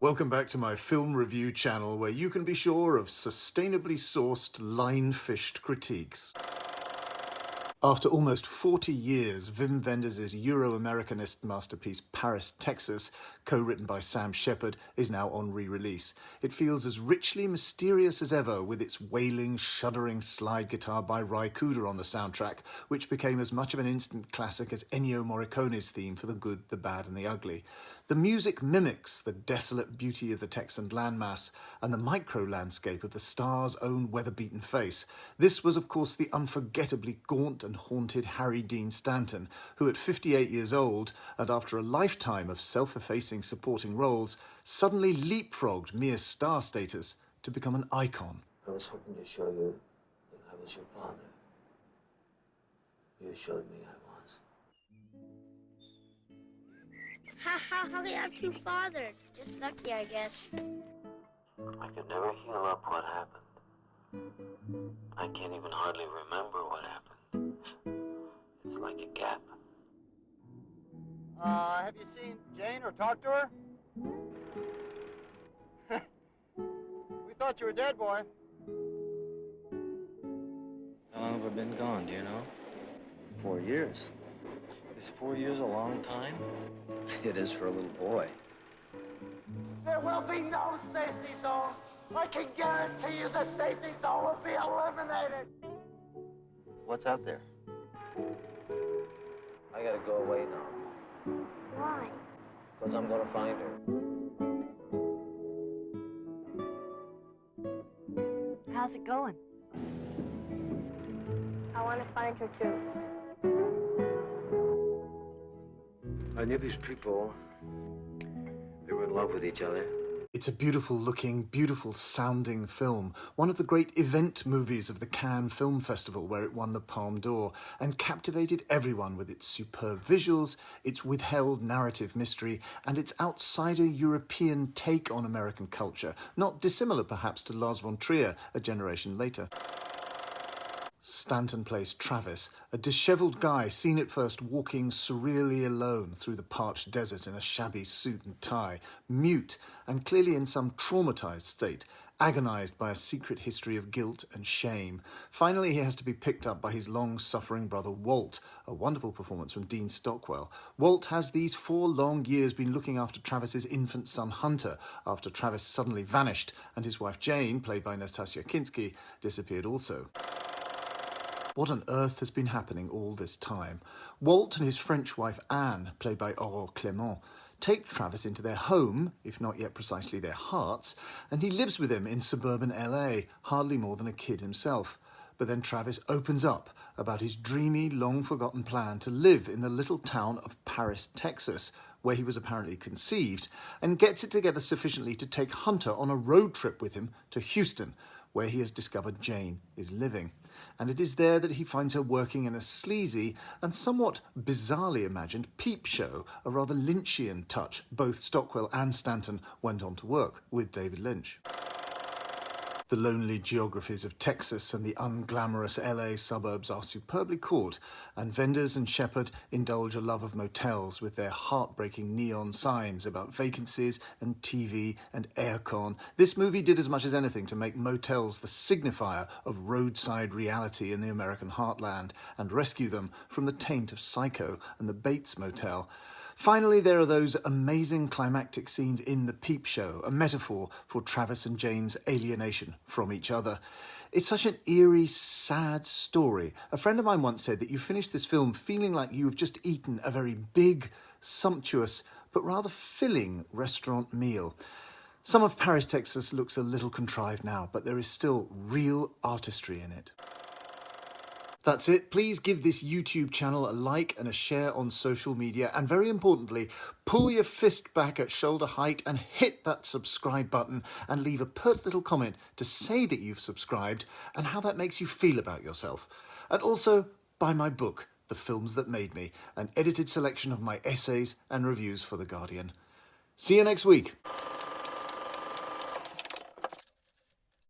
Welcome back to my film review channel where you can be sure of sustainably sourced, line-fished critiques. After almost 40 years, Wim Wenders' Euro-Americanist masterpiece Paris, Texas, co-written by Sam Shepard, is now on re-release. It feels as richly mysterious as ever with its wailing, shuddering slide guitar by Ry Cooder on the soundtrack, which became as much of an instant classic as Ennio Morricone's theme for The Good, the Bad and the Ugly. The music mimics the desolate beauty of the Texan landmass and the micro-landscape of the star's own weather-beaten face. This was, of course, the unforgettably gaunt and haunted Harry Dean Stanton, who at 58 years old, and after a lifetime of self-effacing supporting roles, suddenly leapfrogged mere star status to become an icon. I was hoping to show you that I was your father. You showed me I was. How can I have two fathers? Just lucky, I guess. I could never heal up what happened. I can't even hardly remember what happened. It's like a gap. Have you seen Jane or talked to her? We thought you were dead, boy. How long have I been gone, do you know? 4 years. Is 4 years a long time? It is for a little boy. There will be no safety zone. I can guarantee you the safety zone will be eliminated. What's out there? I gotta go away now. Why? Because I'm gonna find her. How's it going? I want to find her too. I knew these people. They were in love with each other. It's a beautiful looking, beautiful sounding film, one of the great event movies of the Cannes Film Festival where it won the Palme d'Or and captivated everyone with its superb visuals, its withheld narrative mystery and its outsider European take on American culture, not dissimilar perhaps to Lars von Trier a generation later. Stanton plays Travis, a dishevelled guy seen at first walking surreally alone through the parched desert in a shabby suit and tie, mute and clearly in some traumatised state, agonised by a secret history of guilt and shame. Finally, he has to be picked up by his long-suffering brother Walt, a wonderful performance from Dean Stockwell. Walt has these 4 long years been looking after Travis's infant son Hunter, after Travis suddenly vanished and his wife Jane, played by Nastasia Kinski, disappeared also. What on earth has been happening all this time? Walt and his French wife Anne, played by Aurore Clément, take Travis into their home, if not yet precisely their hearts, and he lives with them in suburban LA, hardly more than a kid himself. But then Travis opens up about his dreamy, long-forgotten plan to live in the little town of Paris, Texas, where he was apparently conceived, and gets it together sufficiently to take Hunter on a road trip with him to Houston, where he has discovered Jane is living. And it is there that he finds her working in a sleazy and somewhat bizarrely imagined peep show, a rather Lynchian touch. Both Stockwell and Stanton went on to work with David Lynch. The lonely geographies of Texas and the unglamorous LA suburbs are superbly caught, and Wenders and Shepard indulge a love of motels with their heartbreaking neon signs about vacancies and TV and aircon. This movie did as much as anything to make motels the signifier of roadside reality in the American heartland and rescue them from the taint of Psycho and the Bates Motel. Finally, there are those amazing climactic scenes in The Peep Show, a metaphor for Travis and Jane's alienation from each other. It's such an eerie, sad story. A friend of mine once said that you finish this film feeling like you've just eaten a very big, sumptuous, but rather filling restaurant meal. Some of Paris, Texas looks a little contrived now, but there is still real artistry in it. That's it. Please give this YouTube channel a like and a share on social media. And very importantly, pull your fist back at shoulder height and hit that subscribe button and leave a pert little comment to say that you've subscribed and how that makes you feel about yourself. And also, buy my book, The Films That Made Me, an edited selection of my essays and reviews for The Guardian. See you next week.